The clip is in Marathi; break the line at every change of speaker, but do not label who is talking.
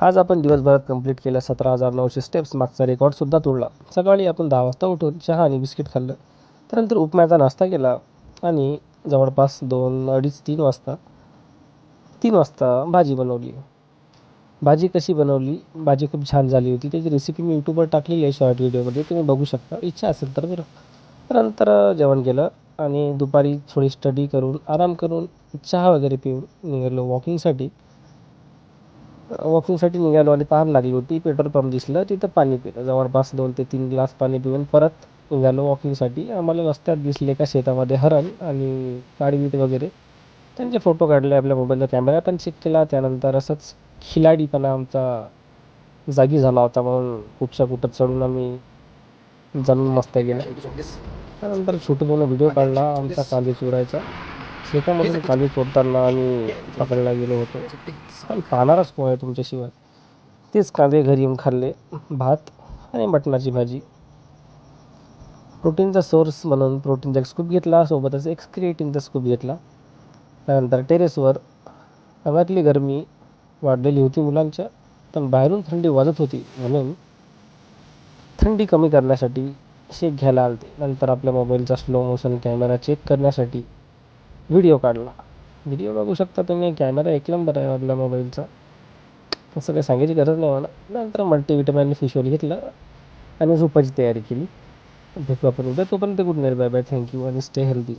आज आपण दिवसभरात कंप्लीट केल्या 17,900 स्टेप्स, मागचा रेकॉर्डसुद्धा तोडला. सकाळी आपण 10 वाजता उठून चहा आणि बिस्किट खाल्लं. त्यानंतर उपम्याचा नाश्ता केला आणि जवळपास 2, 2:30, 3 वाजता भाजी बनवली. भाजी कशी बनवली? भाजी खूप छान झाली होती. त्याची रेसिपी मी यूट्यूबवर टाकलेली आहे शॉर्ट व्हिडिओमध्ये, तुम्ही बघू शकता इच्छा असेल तर बरं. त्यानंतर जेवण केलं आणि दुपारी थोडी स्टडी करून, आराम करून, चहा वगैरे पिऊन निघालो वॉकिंगसाठी निघालो आणि तहान लागली होती. पेट्रोल पंप दिसलं, तिथं पाणी पिलं. जवळपास 2 ते 3 ग्लास पाणी पिऊन परत निघालो वॉकिंगसाठी. आम्हाला रस्त्यात दिसले एका शेतामध्ये हरण आणि काळवीट वगैरे. त्यांचे फोटो काढले, आपल्या मोबाईलचा कॅमेरा पण चेक केला. त्यानंतर असंच खिलाडीपणा आमचा जागी झाला होता म्हणून कुठच्या कुठं चढून आम्ही जाऊन मस्त्या केल्या. त्यानंतर छोटूपणे व्हिडिओ काढला आमचा कांदे चोरायचा. शेतामधून कांदे चोरताना आम्ही पकडला गेलो होतो. पण पाहणारच कोण आहे तुमच्याशिवाय. तेच कांदे घरी येऊन खाल्ले, भात आणि मटणाची भाजी. प्रोटीनचा सोर्स म्हणून प्रोटीनचा एक स्कूप घेतला, सोबतच एक क्रिएटिनचा स्कूप घेतला. त्यानंतर टेरेसवर अंगातली गरमी वाढलेली होती मुलांच्या, पण बाहेरून थंडी वाजत होती म्हणून थंडी कमी करण्यासाठी शेक घ्यायला आलते. नंतर आपल्या मोबाईलचा स्लो मोशन कॅमेरा चेक करण्यासाठी व्हिडिओ काढला. व्हिडिओ बघू शकता तुम्ही, कॅमेरा 1 नंबर आहे आपल्या मोबाईलचा, असं काही सांगायची गरज नाही मला. नंतर मल्टीव्हिटॅमिन आणि फिश ऑइल घेतलं आणि झोपायची तयारी केली. भेटू आपण उद्या, तोपर्यंत good night, bye bye, thank you आणि स्टे हेल्दी.